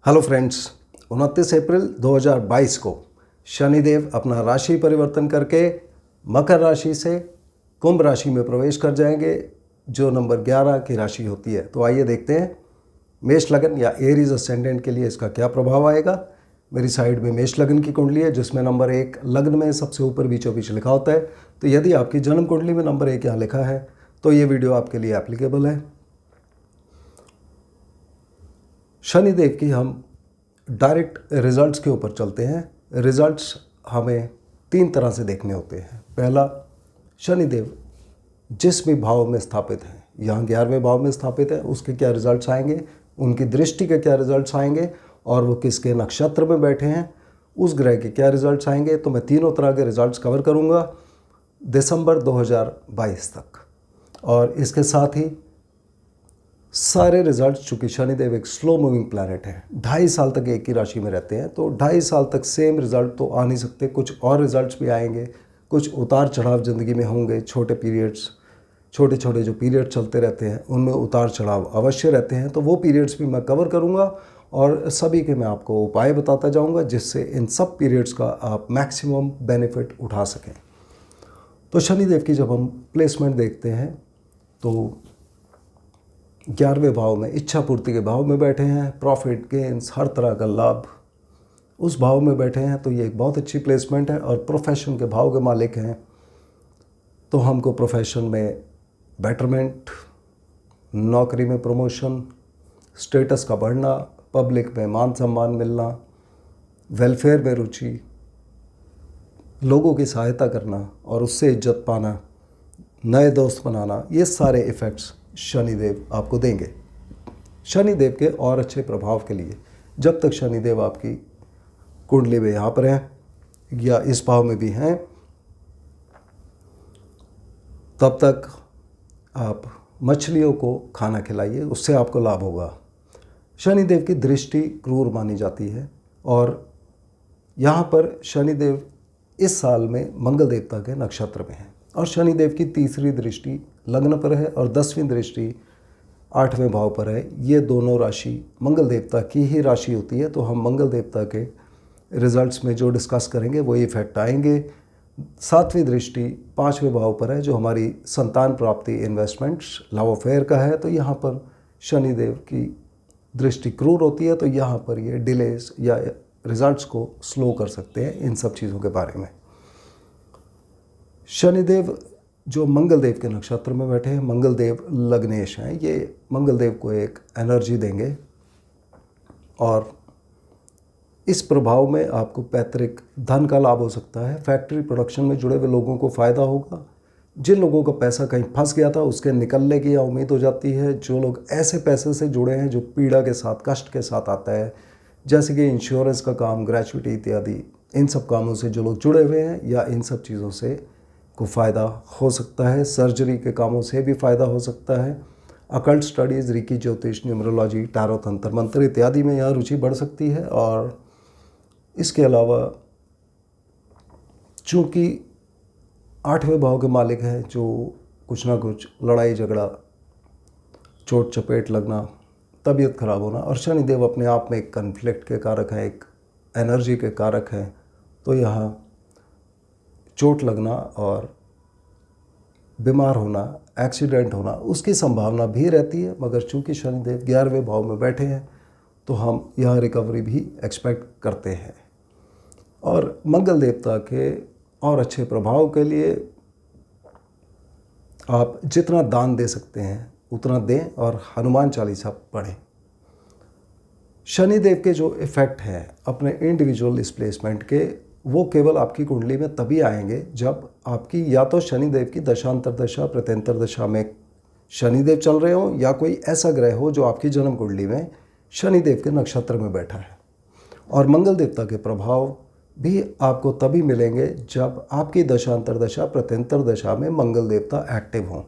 Hello friends, 29 अप्रैल 2022 को शनिदेव अपना राशि परिवर्तन करके मकर राशि से कुंभ राशि में प्रवेश कर जाएंगे, जो नंबर 11 की राशि होती है। तो आइए देखते हैं मेष लगन या एरीज असेंडेंट के लिए इसका क्या प्रभाव आएगा। मेरी साइड में मेष लगन की कुंडली है, जिसमें नंबर 1 लग्न में सबसे ऊपर बीचों बीच लिखा होता है। तो यदि आपकी जन्म कुंडली में नंबर 1 यहाँ लिखा है तो ये वीडियो आपके लिए एप्लीकेबल है। शनिदेव की हम डायरेक्ट रिजल्ट्स के ऊपर चलते हैं। रिजल्ट्स हमें 3 तरह से देखने होते हैं। पहला, शनिदेव जिस भी भाव में स्थापित हैं, यहाँ 11वें भाव में स्थापित है, उसके क्या रिजल्ट्स आएंगे, उनकी दृष्टि के क्या रिजल्ट्स आएंगे, और वो किसके नक्षत्र में बैठे हैं उस ग्रह के क्या रिजल्ट्स आएंगे। तो मैं तीनों तरह के रिजल्ट्स कवर करूँगा दिसंबर 2022 तक। और इसके साथ ही सारे रिजल्ट्स, चूँकि शनिदेव एक स्लो मूविंग प्लैनेट है, 2.5 साल तक एक ही राशि में रहते हैं, तो 2.5 साल तक सेम रिजल्ट तो आ नहीं सकते। कुछ और रिजल्ट्स भी आएंगे, कुछ उतार चढ़ाव ज़िंदगी में होंगे। छोटे पीरियड्स, छोटे छोटे जो पीरियड चलते रहते हैं उनमें उतार चढ़ाव अवश्य रहते हैं। तो वो पीरियड्स भी मैं कवर करूँगा और सभी के मैं आपको उपाय बताता जाऊँगा, जिससे इन सब पीरियड्स का आप मैक्सिमम बेनिफिट उठा सकें। तो शनिदेव की जब हम प्लेसमेंट देखते हैं तो 11वें भाव में, इच्छा पूर्ति के भाव में बैठे हैं, प्रॉफिट गेन्स, हर तरह का लाभ उस भाव में बैठे हैं। तो ये एक बहुत अच्छी प्लेसमेंट है। और प्रोफेशन के भाव के मालिक हैं, तो हमको प्रोफेशन में बेटरमेंट, नौकरी में प्रमोशन, स्टेटस का बढ़ना, पब्लिक में मान सम्मान मिलना, वेलफेयर में रुचि, लोगों की सहायता करना और उससे इज्जत पाना, नए दोस्त बनाना, ये सारे इफ़ेक्ट्स शनिदेव आपको देंगे। शनिदेव के और अच्छे प्रभाव के लिए, जब तक शनिदेव आपकी कुंडली में यहाँ पर हैं या इस भाव में भी हैं, तब तक आप मछलियों को खाना खिलाइए, उससे आपको लाभ होगा। शनिदेव की दृष्टि क्रूर मानी जाती है और यहाँ पर शनिदेव इस साल में मंगल देवता के नक्षत्र में हैं। और शनिदेव की तीसरी दृष्टि लग्न पर है और 10वीं दृष्टि 8वें भाव पर है। ये दोनों राशि मंगल देवता की ही राशि होती है। तो हम मंगल देवता के रिजल्ट्स में जो डिस्कस करेंगे वो इफेक्ट आएंगे। 7वीं दृष्टि 5वें भाव पर है, जो हमारी संतान प्राप्ति, इन्वेस्टमेंट्स, लव अफेयर का है। तो यहाँ पर शनिदेव की दृष्टि क्रूर होती है, तो यहाँ पर ये डिलेज या रिजल्ट्स को स्लो कर सकते हैं। इन सब चीज़ों के बारे में शनिदेव जो मंगल देव के नक्षत्र में बैठे हैं, मंगल देव लग्नेश हैं, ये मंगल देव को एक एनर्जी देंगे और इस प्रभाव में आपको पैतृक धन का लाभ हो सकता है। फैक्ट्री प्रोडक्शन में जुड़े हुए लोगों को फ़ायदा होगा। जिन लोगों का पैसा कहीं फंस गया था उसके निकलने की उम्मीद हो जाती है। जो लोग ऐसे पैसे से जुड़े हैं जो पीड़ा के साथ, कष्ट के साथ आता है, जैसे कि इंश्योरेंस का काम, ग्रेचुइटी इत्यादि, इन सब कामों से जो लोग जुड़े हुए हैं या इन सब चीज़ों से को फ़ायदा हो सकता है। सर्जरी के कामों से भी फ़ायदा हो सकता है। अकल्ट स्टडीज़, रीकी ज्योतिष, न्यूमरोलॉजी, टैरो तंत्र मंत्र इत्यादि में यहाँ रुचि बढ़ सकती है। और इसके अलावा चूँकि 8वें भाव के मालिक हैं, जो कुछ ना कुछ लड़ाई झगड़ा, चोट चपेट लगना, तबीयत खराब होना, और शनिदेव अपने आप में एक कन्फ्लिक्ट के कारक हैं, एक एनर्जी के कारक हैं। तो यहाँ चोट लगना और बीमार होना, एक्सीडेंट होना, उसकी संभावना भी रहती है। मगर चूँकि शनिदेव 11वें भाव में बैठे हैं तो हम यहाँ रिकवरी भी एक्सपेक्ट करते हैं। और मंगल देवता के और अच्छे प्रभाव के लिए आप जितना दान दे सकते हैं उतना दें और हनुमान चालीसा पढ़ें। शनिदेव के जो इफ़ेक्ट हैं अपने इंडिविजुअल डिस्प्लेसमेंट के, वो केवल आपकी कुंडली में तभी आएंगे जब आपकी या तो शनिदेव की दशांतर दशा, प्रत्यंतर दशा में शनिदेव चल रहे हों, या कोई ऐसा ग्रह हो जो आपकी जन्म कुंडली में शनिदेव के नक्षत्र में बैठा है। और मंगल देवता के प्रभाव भी आपको तभी मिलेंगे जब आपकी दशांतर दशा, प्रत्यंतर दशा में मंगल देवता एक्टिव हों।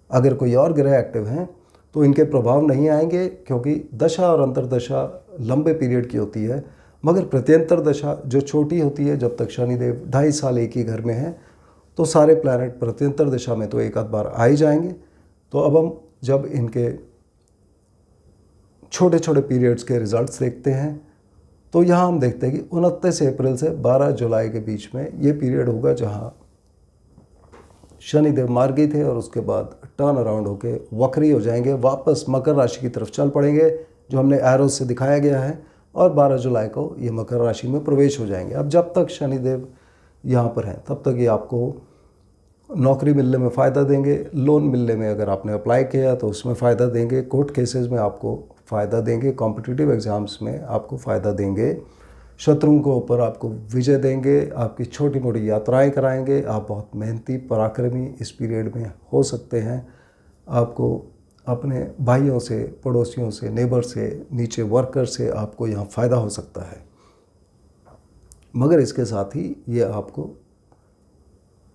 अगर कोई और ग्रह एक्टिव हैं तो इनके प्रभाव नहीं आएंगे, क्योंकि दशा और अंतरदशा लंबे पीरियड की होती है। मगर प्रत्यंतर दशा जो छोटी होती है, जब तक शनिदेव 2.5 साल एक ही घर में हैं, तो सारे प्लैनेट प्रत्यंतर दशा में तो एक आध बार आ ही जाएंगे। तो अब हम जब इनके छोटे छोटे पीरियड्स के रिजल्ट्स देखते हैं, तो यहाँ हम देखते हैं कि 29 अप्रैल से 12 जुलाई के बीच में ये पीरियड होगा जहाँ शनिदेव मार्गी थे और उसके बाद टर्न अराउंड होके वक्री हो जाएंगे, वापस मकर राशि की तरफ चल पड़ेंगे जो हमने एरो से दिखाया गया है, और 12 जुलाई को ये मकर राशि में प्रवेश हो जाएंगे। अब जब तक शनिदेव यहाँ पर हैं तब तक ये आपको नौकरी मिलने में फ़ायदा देंगे, लोन मिलने में अगर आपने अप्लाई किया तो उसमें फ़ायदा देंगे, कोर्ट केसेस में आपको फ़ायदा देंगे, कॉम्पिटिटिव एग्ज़ाम्स में आपको फ़ायदा देंगे, शत्रुओं के ऊपर आपको विजय देंगे, आपकी छोटी मोटी यात्राएं कराएंगे। आप बहुत मेहनती पराक्रमी इस पीरियड में हो सकते हैं। आपको अपने भाइयों से, पड़ोसियों से, नेबर से, नीचे वर्कर से आपको यहाँ फ़ायदा हो सकता है। मगर इसके साथ ही ये आपको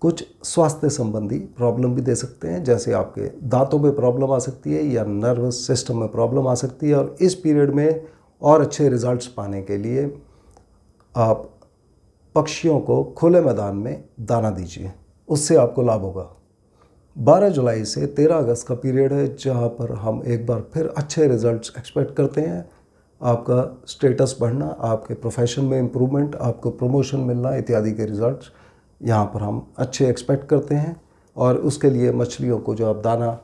कुछ स्वास्थ्य संबंधी प्रॉब्लम भी दे सकते हैं, जैसे आपके दांतों में प्रॉब्लम आ सकती है या नर्वस सिस्टम में प्रॉब्लम आ सकती है। और इस पीरियड में और अच्छे रिजल्ट्स पाने के लिए आप पक्षियों को खुले मैदान में दाना दीजिए, उससे आपको लाभ होगा। 12 जुलाई से 13 अगस्त का पीरियड है जहां पर हम एक बार फिर अच्छे रिजल्ट्स एक्सपेक्ट करते हैं। आपका स्टेटस बढ़ना, आपके प्रोफेशन में इम्प्रूवमेंट, आपको प्रमोशन मिलना इत्यादि के रिजल्ट्स यहाँ पर हम अच्छे एक्सपेक्ट करते हैं। और उसके लिए मछलियों को जो आप दाना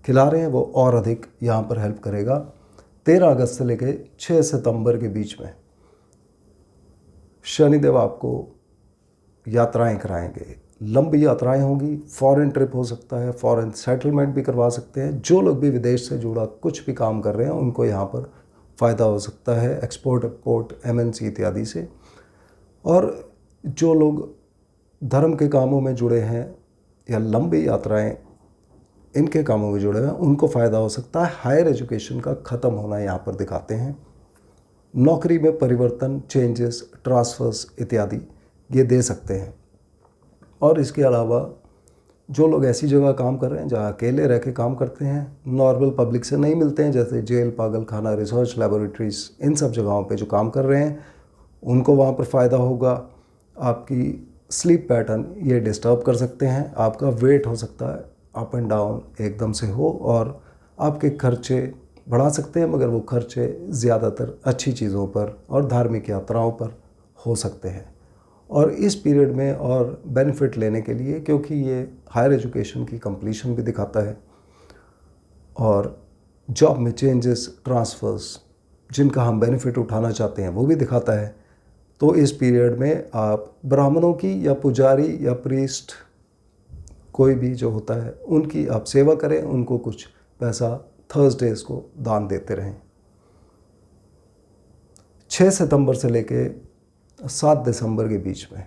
खिला रहे हैं वो और अधिक यहाँ पर हेल्प करेगा। 13 अगस्त से लेकर 6 सितंबर के बीच में शनिदेव आपको यात्राएं कराएंगे, लंबी यात्राएं होंगी, फॉरेन ट्रिप हो सकता है, फॉरेन सेटलमेंट भी करवा सकते हैं। जो लोग भी विदेश से जुड़ा कुछ भी काम कर रहे हैं उनको यहाँ पर फ़ायदा हो सकता है, एक्सपोर्ट इंपोर्ट, MNC इत्यादि से। और जो लोग धर्म के कामों में जुड़े हैं या लंबी यात्राएं इनके कामों में जुड़े हैं उनको फ़ायदा हो सकता है। हायर एजुकेशन का ख़त्म होना यहाँ पर दिखाते हैं। नौकरी में परिवर्तन, चेंजेस, ट्रांसफ़र्स इत्यादि ये दे सकते हैं। और इसके अलावा जो लोग ऐसी जगह काम कर रहे हैं जहाँ अकेले रह के काम करते हैं, नॉर्मल पब्लिक से नहीं मिलते हैं, जैसे जेल, पागल खाना, रिसर्च लैबोरेटरीज़, इन सब जगहों पे जो काम कर रहे हैं उनको वहाँ पर फ़ायदा होगा। आपकी स्लीप पैटर्न ये डिस्टर्ब कर सकते हैं, आपका वेट हो सकता है अप एंड डाउन एकदम से हो, और आपके खर्चे बढ़ा सकते हैं, मगर वो खर्चे ज़्यादातर अच्छी चीज़ों पर और धार्मिक यात्राओं पर हो सकते हैं। और इस पीरियड में और बेनिफिट लेने के लिए, क्योंकि ये हायर एजुकेशन की कंप्लीशन भी दिखाता है और जॉब में चेंजेस, ट्रांसफ़र्स जिनका हम बेनिफिट उठाना चाहते हैं वो भी दिखाता है, तो इस पीरियड में आप ब्राह्मणों की या पुजारी या प्रीस्ट कोई भी जो होता है उनकी आप सेवा करें, उनको कुछ पैसा थर्सडेज को दान देते रहें। 6 सितंबर से लेके 7 दिसंबर के बीच में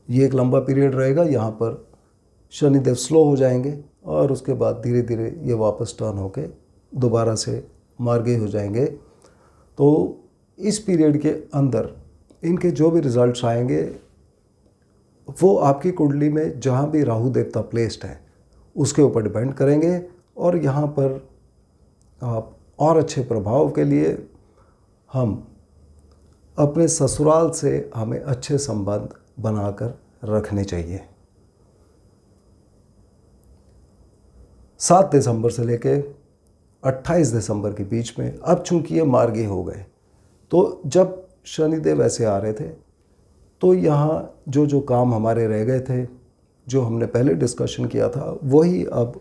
ये एक लंबा पीरियड रहेगा। यहाँ पर शनिदेव स्लो हो जाएंगे और उसके बाद धीरे धीरे ये वापस टर्न होके दोबारा से मार्गी हो जाएंगे। तो इस पीरियड के अंदर इनके जो भी रिज़ल्ट्स आएंगे वो आपकी कुंडली में जहाँ भी राहु देवता प्लेस्ड है उसके ऊपर डिपेंड करेंगे। और यहाँ पर आप और अच्छे प्रभाव के लिए हम अपने ससुराल से हमें अच्छे संबंध बनाकर रखने चाहिए। 7 दिसंबर से लेके 28 दिसंबर के बीच में, अब चूंकि ये मार्गी हो गए, तो जब शनिदेव ऐसे आ रहे थे तो यहाँ जो जो काम हमारे रह गए थे, जो हमने पहले डिस्कशन किया था, वही अब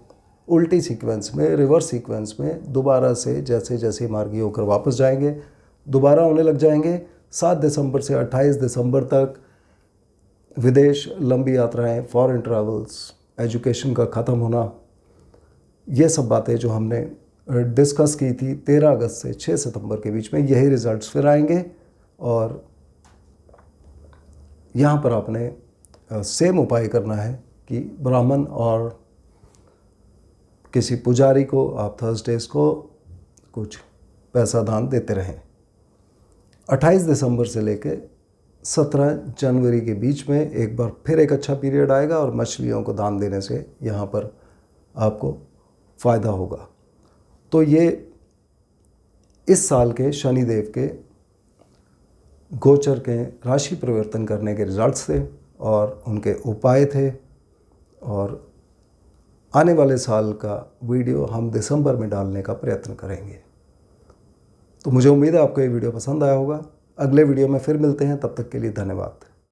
उल्टी सीक्वेंस में, रिवर्स सीक्वेंस में दोबारा से जैसे जैसे मार्गी होकर वापस जाएंगे दोबारा होने लग जाएंगे। 7 दिसंबर से 28 दिसंबर तक विदेश, लंबी यात्राएं, फॉरेन ट्रैवल्स, एजुकेशन का ख़त्म होना, ये सब बातें जो हमने डिस्कस की थी 13 अगस्त से 6 सितंबर के बीच में, यही रिज़ल्ट्स फिर आएंगे। और यहाँ पर आपने सेम उपाय करना है कि ब्राह्मण और किसी पुजारी को आप थर्सडेज को कुछ पैसा दान देते रहें। 28 दिसंबर से लेके 17 जनवरी के बीच में एक बार फिर एक अच्छा पीरियड आएगा और मछलियों को दान देने से यहाँ पर आपको फ़ायदा होगा। तो ये इस साल के शनिदेव के गोचर के राशि परिवर्तन करने के रिजल्ट्स थे और उनके उपाय थे। और आने वाले साल का वीडियो हम दिसंबर में डालने का प्रयत्न करेंगे। तो मुझे उम्मीद है आपको ये वीडियो पसंद आया होगा। अगले वीडियो में फिर मिलते हैं, तब तक के लिए धन्यवाद।